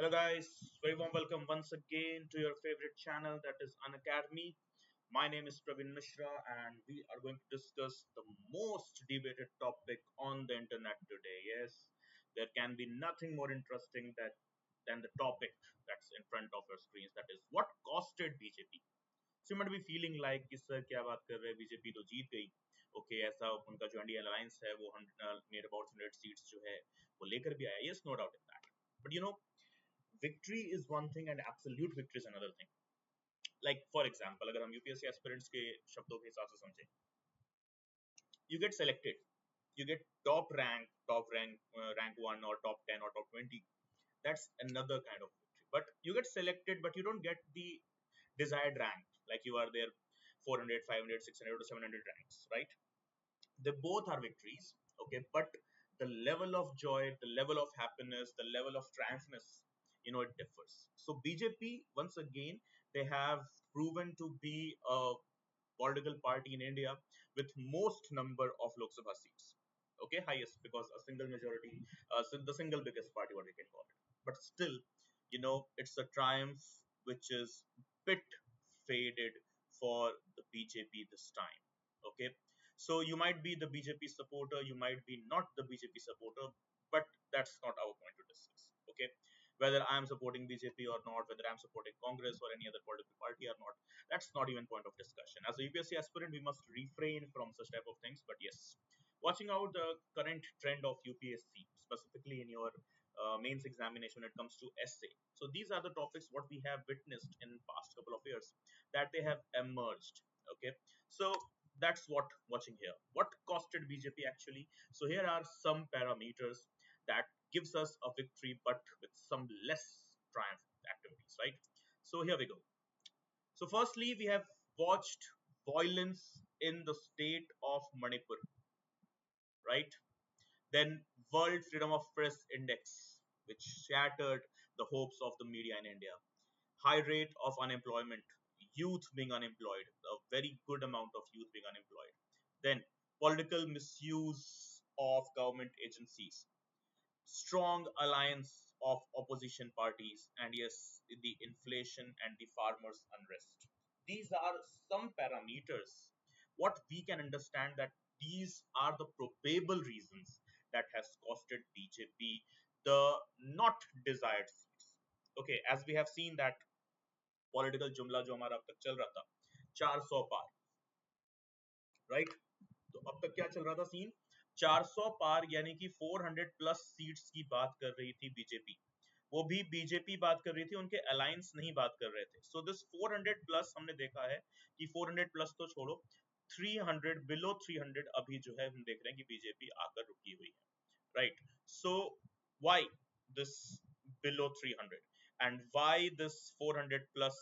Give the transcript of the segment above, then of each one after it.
Hello guys, very warm welcome once again to your favorite channel, that is Unacademy. My name is Praveen Mishra and we are going to discuss the most debated topic on the internet today. Yes, there can be nothing more interesting than the topic that's in front of your screens, that is what costed BJP. So you might be feeling like कि sir क्या बात कर रहे हैं, BJP तो जीत गई. Okay, ऐसा उनका जो इंडिया अलायंस है वो नियर अबाउट 100 सीट्स जो है वो लेकर भी आया. Yes, no doubt in that. But victory is one thing and absolute victory is another thing. Like for example, अगर हम यूपीएससी एस्पिरेंट्स के शब्दों के हिसाब से समझें, you get selected, you get rank 1 or top 10 or top 20. That's another kind of victory. But you get selected, but you don't get the desired rank, like you are there 400, 500, 600 or 700 ranks, right? They both are victories, okay, but the level of joy, the level of happiness, the level of triumphness, it differs. So BJP, once again, they have proven to be a political party in India with most number of Lok Sabha seats. Okay, highest, because a single majority, the single biggest party, what we can call it. But still, it's a triumph which is bit faded for the BJP this time. Okay, so you might be the BJP supporter, you might be not the BJP supporter, but that's not our point to discuss. Okay, whether I'm supporting BJP or not, whether I'm supporting Congress or any other political party or not, that's not even point of discussion. As a UPSC aspirant, we must refrain from such type of things. But yes, watching out the current trend of UPSC, specifically in your mains examination when it comes to essay. So these are the topics what we have witnessed in past couple of years that they have emerged. Okay, so that's what watching here. What costed BJP actually? So here are some parameters that gives us a victory, but with some less triumph activities, right? So here we go. So firstly, we have watched violence in the state of Manipur, right? Then World Freedom of Press Index, which shattered the hopes of the media in India. High rate of unemployment, youth being unemployed, a very good amount of youth being unemployed. Then political misuse of government agencies, strong alliance of opposition parties, and yes, the inflation and the farmers' unrest. These are some parameters. What we can understand that these are the probable reasons that has costed BJP the not desired seats. Okay, as we have seen that political जुमला जो हमारा अब तक चल रहा था 400 पार, right? तो अब तक क्या चल रहा था सीन? 400 पार यानी कि 400 प्लस सीट्स की बात कर रही थी बीजेपी. वो भी बीजेपी बात कर रही थी, उनके अलायंस नहीं बात कर रहे थे. सो दिस 400 प्लस हमने देखा है कि 400 प्लस तो छोड़ो, 300 बिलो 300 अभी जो है हम देख रहे हैं कि बीजेपी आकर रुकी हुई है, right? So why this below 300 and why this 400 plus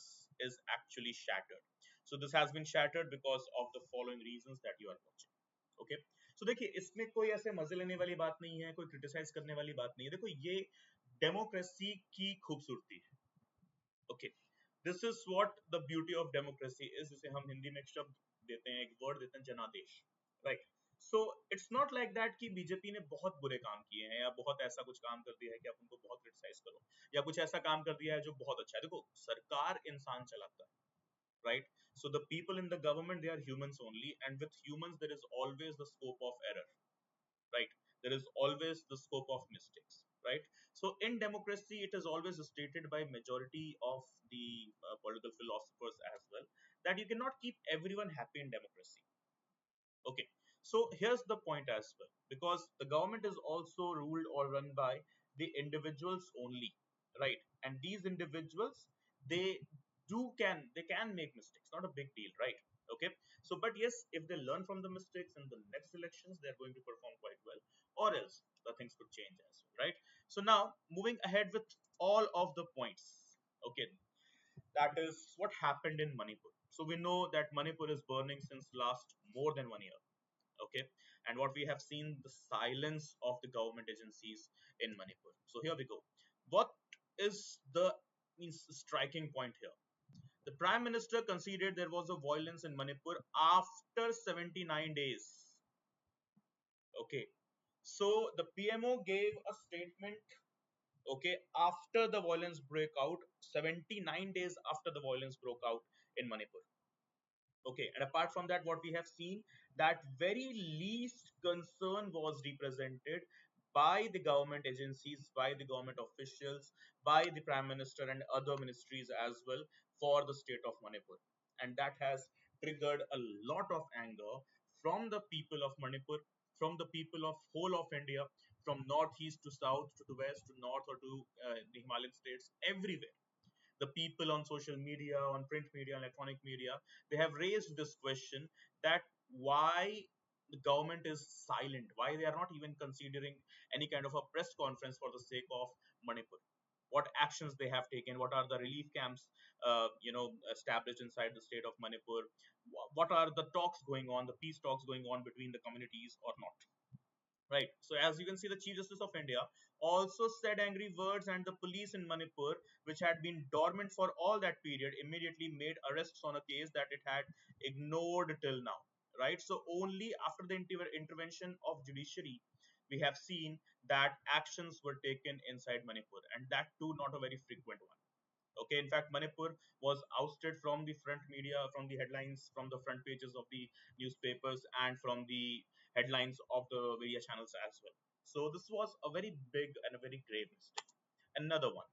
is actually shattered? So this has been shattered because of the following reasons that you are watching. Okay, so देखिए, इसमें कोई ऐसे मजे लेने वाली बात नहीं है, कोई क्रिटिसाइज करने वाली बात नहीं है. देखो, ये डेमोक्रेसी की खूबसूरती है. Okay, this is what the beauty of democracy is. जिसे हम हिंदी में एक शब्द देते हैं, एक वर्ड देते हैं, जनादेश, right? So it's not like that कि बीजेपी ने बहुत बुरे काम किए हैं या बहुत ऐसा कुछ काम कर दिया है कि आप उनको बहुत क्रिटिसाइज करो, या कुछ ऐसा काम कर दिया है जो बहुत अच्छा है. देखो, सरकार इंसान चलाता है, right? So the people in the government, they are humans only, and with humans there is always the scope of error, right? There is always the scope of mistakes, right? So in democracy, it is always stated by majority of the political philosophers as well that you cannot keep everyone happy in democracy. Okay, so here's the point as well, because the government is also ruled or run by the individuals only, right? And these individuals, they they can make mistakes, not a big deal, right? Okay, so but yes, if they learn from the mistakes in the next elections, they're going to perform quite well, or else the things could change as well, right? So now moving ahead with all of the points. Okay, that is what happened in Manipur. So we know that Manipur is burning since last more than 1 year. Okay, and what we have seen, the silence of the government agencies in Manipur. So here we go. What is the means striking point here? The prime minister conceded there was a violence in Manipur after 79 days. Okay, so the PMO gave a statement. okay, after the violence broke out, 79 days after the violence broke out in Manipur. Okay, and apart from that, what we have seen, that very least concern was represented by the government agencies, by the government officials, by the Prime Minister and other ministries as well for the state of Manipur. And that has triggered a lot of anger from the people of Manipur, from the people of whole of India, from northeast to south to west to north or to the Himalayan states, everywhere. The people on social media, on print media, electronic media, they have raised this question that why the government is silent, why they are not even considering any kind of a press conference for the sake of Manipur. What actions they have taken, what are the relief camps established inside the state of Manipur, what are the talks going on, the peace talks going on between the communities or not. Right. So as you can see, the Chief Justice of India also said angry words, and the police in Manipur, which had been dormant for all that period, immediately made arrests on a case that it had ignored till now. Right. So only after the intervention of judiciary, we have seen that actions were taken inside Manipur, and that too not a very frequent one. Okay, in fact, Manipur was ousted from the front media, from the headlines, from the front pages of the newspapers, and from the headlines of the media channels as well. So this was a very big and a very grave mistake. Another one,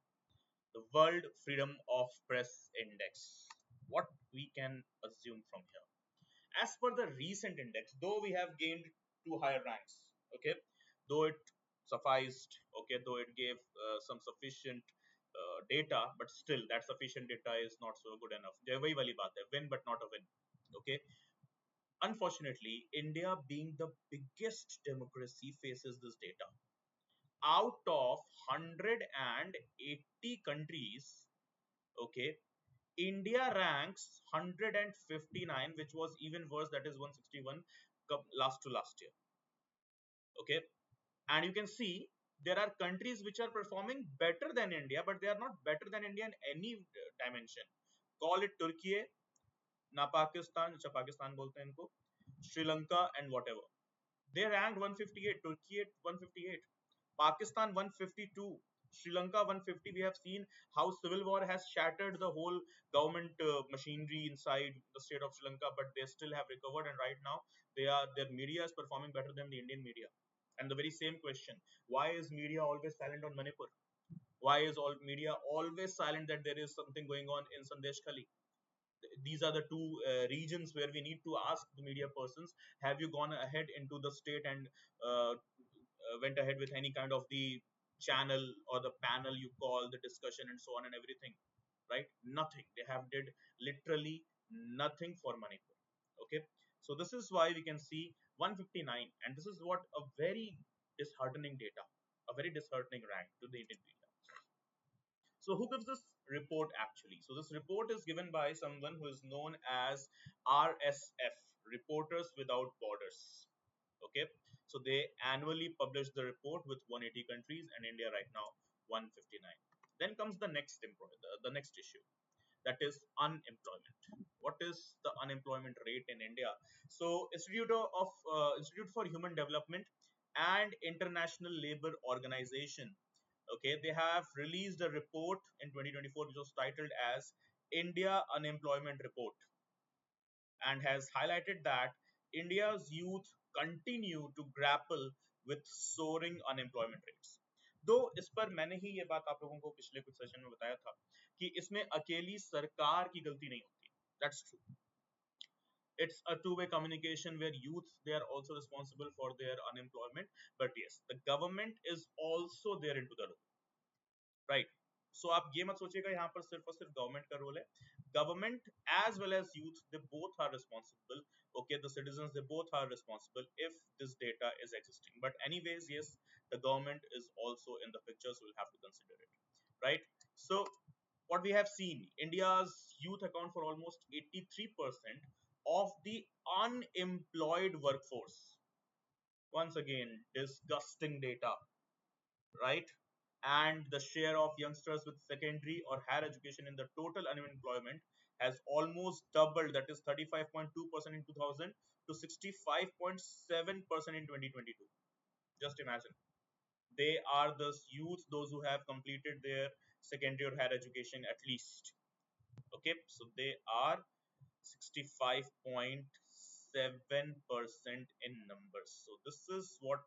the World Freedom of Press Index. What we can assume from here? As per the recent index, though we have gained two higher ranks, okay, though it sufficed, okay, though it gave some sufficient data, but still that sufficient data is not so good enough. वही वाली बात है, win but not a win. Okay, unfortunately, India being the biggest democracy faces this data. Out of 180 countries, okay, India ranks 159, which was even worse, that is 161 last to last year. Okay, and you can see there are countries which are performing better than India, but they are not better than India in any dimension. Call it Turkey, na Pakistan, अच्छा Pakistan बोलते हैं इनको, Sri Lanka and whatever. They ranked 158, Turkey 158, Pakistan 152, Sri Lanka 150. We have seen how civil war has shattered the whole government machinery inside the state of Sri Lanka, but they still have recovered, and right now their media is performing better than the Indian media. And the very same question: why is media always silent on Manipur? Why is all media always silent that there is something going on in Sandesh Khali? These are the two regions where we need to ask the media persons, have you gone ahead into the state and went ahead with any kind of the channel or the panel you call the discussion and so on and everything, right? Nothing. They have did literally nothing for Manipur. Okay, so this is why we can see 159, and this is what a very disheartening data, a very disheartening rank to the Indian media. So who gives this report actually? So this report is given by someone who is known as RSF, Reporters Without Borders. Okay, so they annually publish the report with 180 countries, and India right now 159. Then comes the the next issue, that is unemployment. What is the unemployment rate in India? So Institute for Human Development and International Labour Organization, okay, they have released a report in 2024 which was titled as India Unemployment Report, and has highlighted that India's youth continue to grapple with soaring unemployment rates. दो इस पर मैंने ही ये बात आप लोगों को पिछले कुछ सेशन में बताया था कि इसमें अकेली सरकार की गलती नहीं होती. That's true. It's a two-way communication where youth, they are also responsible for their unemployment, but yes, the government is also there into the role. Right. So आप ये मत सोचिएगा यहाँ पर सिर्फ और सिर्फ गवर्नमेंट का रोल है. Government as well as youth, they both are responsible. Okay, the citizens, they both are responsible if this data is existing, but anyways, yes, the government is also in the picture, so we'll have to consider it, right? So what we have seen, India's youth account for almost 83% of the unemployed workforce. Once again, disgusting data, right? And the share of youngsters with secondary or higher education in the total unemployment has almost doubled, that is 35.2% in 2000 to 65.7% in 2022. Just imagine. They are the youth, those who have completed their secondary or higher education at least. Okay, so they are 65.7% in numbers. So this is what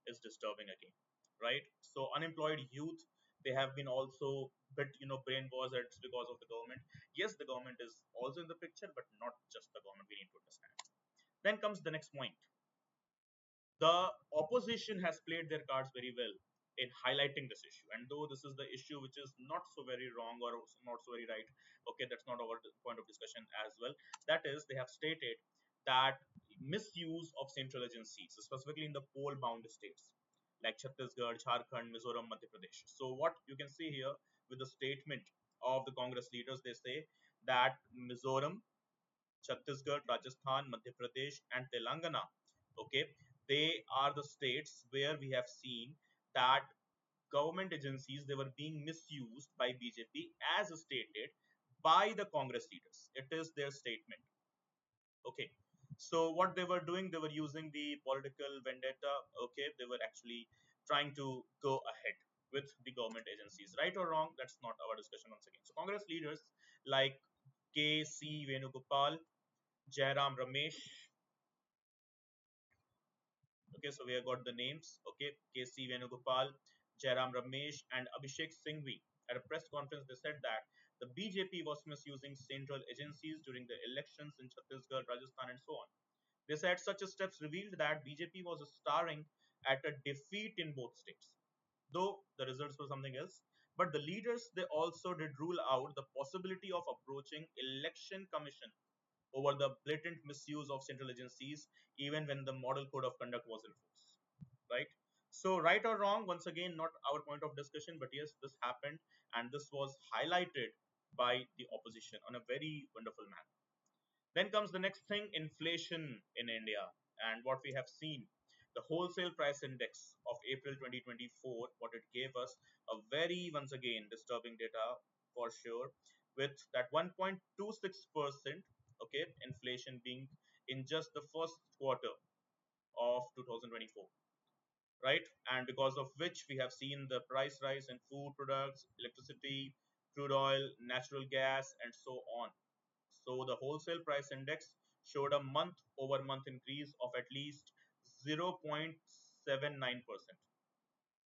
is disturbing again, right? So unemployed youth, they have been also bit, brainwashed. It's because of the government. Yes, the government is also in the picture, but not just the government. We need to understand. Then comes the next point. The opposition has played their cards very well in highlighting this issue. And though this is the issue which is not so very wrong or not so very right, okay, that's not our point of discussion as well. That is, they have stated that misuse of central agencies, specifically in the poll-bound states like Chhattisgarh, Jharkhand, Mizoram, Madhya Pradesh. So what you can see here with the statement of the Congress leaders, they say that Mizoram, Chhattisgarh, Rajasthan, Madhya Pradesh, and Telangana. Okay, they are the states where we have seen that government agencies, they were being misused by BJP as stated by the Congress leaders. It is their statement. Okay, so what they were doing, they were using the political vendetta. Okay, they were actually trying to go ahead with the government agencies. Right or wrong, that's not our discussion once again. So Congress leaders like K.C. Venugopal, Jairam Ramesh. Okay, so we have got the names. Okay, K.C. Venugopal, Jairam Ramesh, and Abhishek Singhvi. At a press conference, they said that the BJP was misusing central agencies during the elections in Chhattisgarh, Rajasthan, and so on. They said such steps revealed that BJP was starring at a defeat in both states, though the results were something else. But the leaders, they also did rule out the possibility of approaching election commission over the blatant misuse of central agencies, even when the model code of conduct was in force. Right? So, right or wrong, once again, not our point of discussion, but yes, this happened and this was highlighted by the opposition on a very wonderful manner. Then comes the next thing, inflation in India. And what we have seen, the wholesale price index of April 2024, what it gave us, a very, once again, disturbing data for sure, with that 1.26%, okay, inflation being in just the first quarter of 2024, right? And because of which we have seen the price rise in food products, electricity, crude oil, natural gas, and so on. So the wholesale price index showed a month over month increase of at least 0.79%,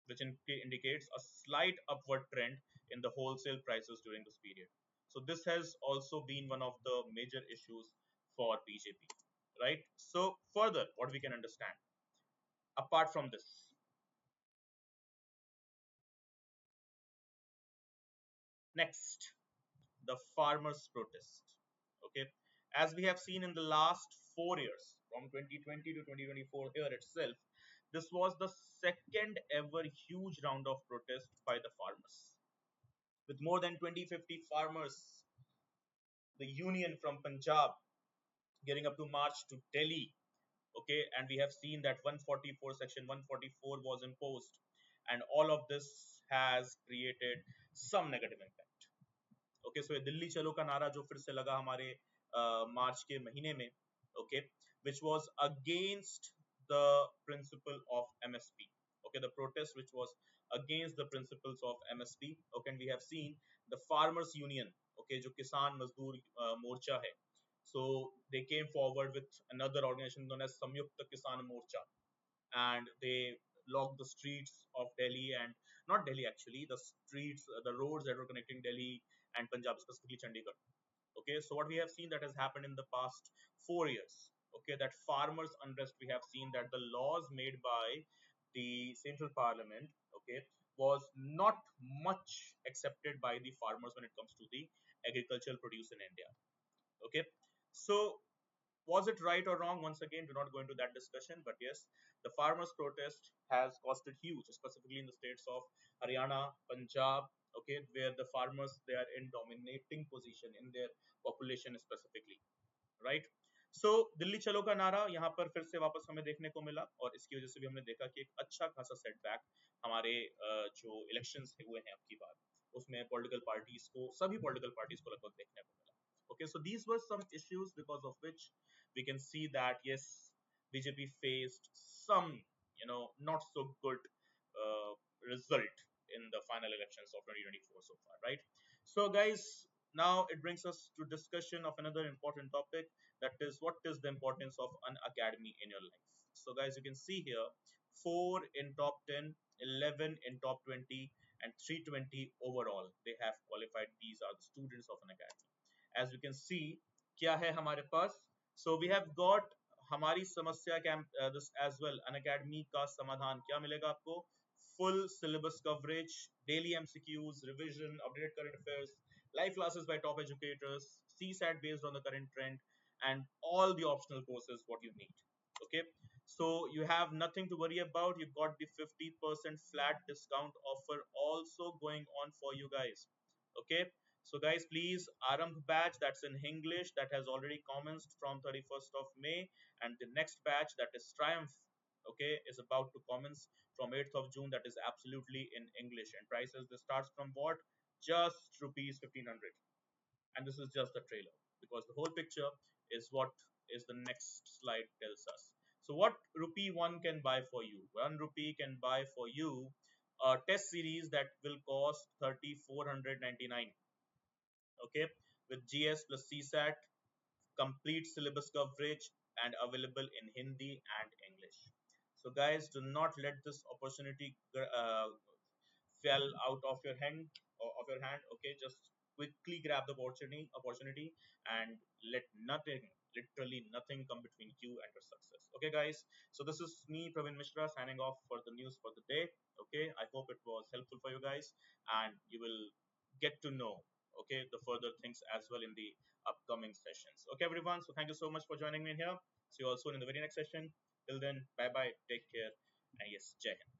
which indicates a slight upward trend in the wholesale prices during this period. So this has also been one of the major issues for BJP, right? So further, what we can understand apart from this, next, the farmers' protest. Okay, as we have seen in the last 4 years, from 2020 to 2024, here itself, this was the second ever huge round of protest by the farmers, with more than 2050 farmers, the union from Punjab, getting up to march to Delhi. Okay, and we have seen that 144 section 144 was imposed, and all of this has created some negative impact. Okay so ये दिल्ली चलो का नारा जो फिर से लगा हमारे मार्च के महीने में, okay, which was against the principle of MSP. Okay, the protest which was against the principles of MSP. Okay, and we have seen the farmers union, okay, जो किसान मजदूर मोर्चा है, so they came forward with another organization known as Samyukta Kisan Morcha, and they locked the streets of Delhi, and not Delhi actually, the streets, the roads that were connecting Delhi and Punjab, specifically Chandigarh. Okay, so what we have seen that has happened in the past 4 years, okay, that farmers' unrest, we have seen that the laws made by the central parliament, okay, was not much accepted by the farmers when it comes to the agricultural produce in India. Okay, so was it right or wrong? Once again, do not go into that discussion. But yes, the farmers' protest has costed huge, specifically in the states of Haryana, Punjab, okay, where the farmers, they are in dominating position in their population specifically, right? सो दिल्ली चलो का नारा यहाँ पर फिर से वापस हमें देखने को मिला, और इसकी वजह से भी हमने देखा कि एक अच्छा खासा सेटबैक हमारे जो इलेक्शंस हुए हैं आपकी बात, उसमें पॉलिटिकल पार्टीज को, सभी पॉलिटिकल पार्टीज को लगभग देखने को मिला. Okay, so these were some issues because of which we can see that yes, BJP faced some, not so good result in the final elections of 2024 so far, right? So, guys, now it brings us to discussion of another important topic, that is, what is the importance of an academy in your life? So, guys, you can see here 4 in top 10, 11 in top 20, and 320 overall. They have qualified. These are the students of an academy. As we can see, क्या है हमारे पास? So we have got हमारी समस्या camp this as well. An academy का समाधान क्या मिलेगा आपको? Full syllabus coverage, daily MCQs, revision, updated current affairs, live classes by top educators, CSAT based on the current trend, and all the optional courses what you need. Okay, so you have nothing to worry about. You got the 50% flat discount offer also going on for you guys. Okay, so guys, please, Aarambh batch, that's in Hinglish, that has already commenced from 31st of May, and the next batch, that is Triumph, okay, is about to commence from 8th of June, that is absolutely in English. And prices, this starts from what? Just rupees 1500. And this is just the trailer, because the whole picture is what is the next slide tells us. So what rupee one can buy for you? 1 rupee can buy for you a test series that will cost 3499, okay, with GS plus CSAT, complete syllabus coverage, and available in Hindi and English. So guys, do not let this opportunity fell out of your hand, okay, just quickly grab the opportunity, and let nothing, literally nothing, come between you and your success. Okay guys, so this is me, Praveen Mishra, signing off for the news for the day. Okay, I hope it was helpful for you guys, and you will get to know, okay, the further things as well in the upcoming sessions. Okay everyone, so thank you so much for joining me here. See you all soon in the very next session. Till then, bye bye, take care, and yes, Jai Hind.